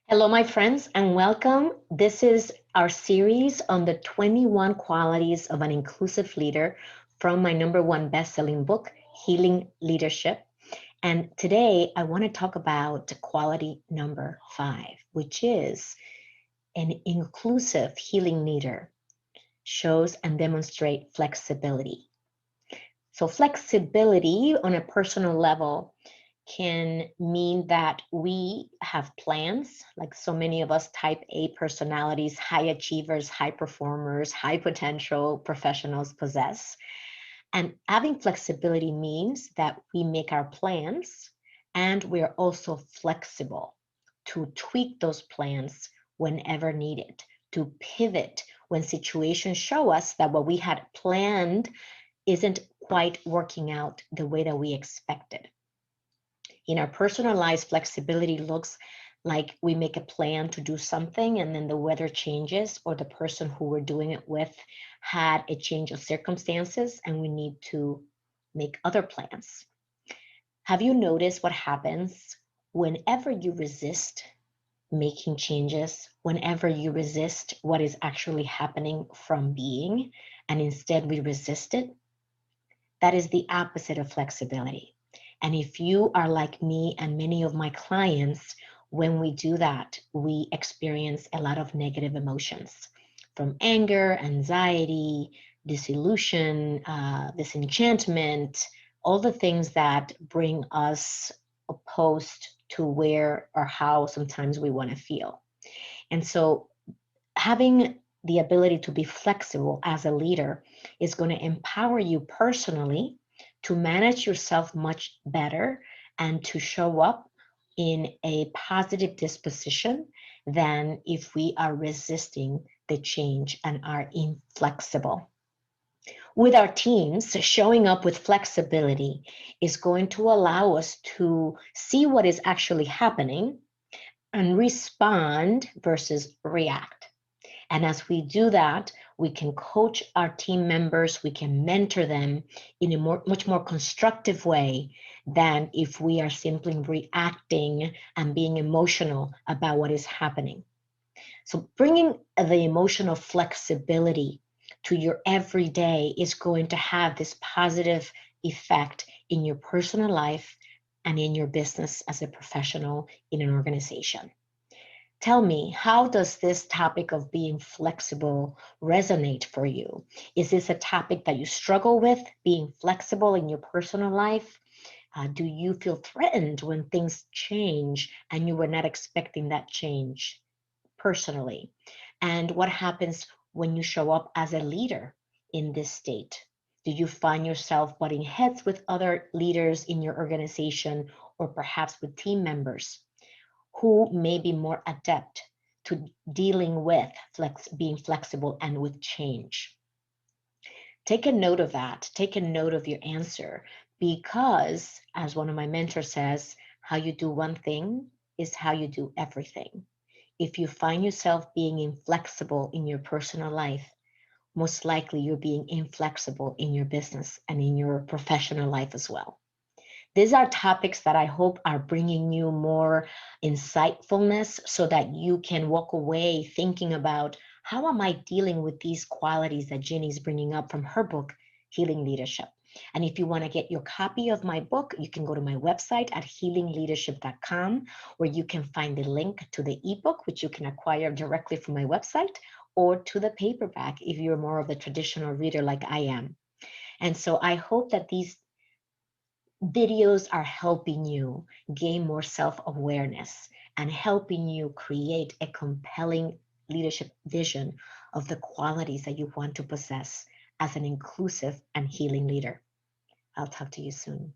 Hello, my friends, and welcome. This is our series on the 21 qualities of an inclusive leader from my #1 best-selling book, Healing Leadership. And today I want to talk about quality number 5, which is an inclusive healing leader shows and demonstrate flexibility. So flexibility on a personal level can mean that we have plans, like so many of us type A personalities, high achievers, high performers, high potential professionals possess. And having flexibility means that we make our plans and we're also flexible to tweak those plans whenever needed, to pivot when situations show us that what we had planned isn't quite working out the way that we expected. In our personal lives, flexibility looks like we make a plan to do something and then the weather changes, or the person who we're doing it with had a change of circumstances and we need to make other plans. Have you noticed what happens whenever you resist making changes, whenever you resist what is actually happening from being, and instead we resist it? That is the opposite of flexibility. And if you are like me and many of my clients, when we do that, we experience a lot of negative emotions, from anger, anxiety, disillusion, disenchantment, all the things that bring us opposed to where or how sometimes we want to feel. And so having the ability to be flexible as a leader is going to empower you personally to manage yourself much better and to show up in a positive disposition than if we are resisting the change and are inflexible. With our teams, showing up with flexibility is going to allow us to see what is actually happening and respond versus react. And as we do that, we can coach our team members, we can mentor them in a much more constructive way than if we are simply reacting and being emotional about what is happening. So bringing the emotional flexibility to your everyday is going to have this positive effect in your personal life and in your business as a professional in an organization. Tell me, how does this topic of being flexible resonate for you? Is this a topic that you struggle with, being flexible in your personal life? Do you feel threatened when things change and you were not expecting that change personally? And what happens when you show up as a leader in this state? Do you find yourself butting heads with other leaders in your organization or perhaps with team members who may be more adept to dealing with being flexible and with change? Take a note of that. Take a note of your answer, because, as one of my mentors says, how you do one thing is how you do everything. If you find yourself being inflexible in your personal life, most likely you're being inflexible in your business and in your professional life as well. These are topics that I hope are bringing you more insightfulness so that you can walk away thinking about, how am I dealing with these qualities that Ginny's bringing up from her book, Healing Leadership. And if you want to get your copy of my book, you can go to my website at healingleadership.com, where you can find the link to the ebook, which you can acquire directly from my website, or to the paperback if you're more of a traditional reader like I am. And so I hope that these videos are helping you gain more self-awareness and helping you create a compelling leadership vision of the qualities that you want to possess as an inclusive and healing leader. I'll talk to you soon.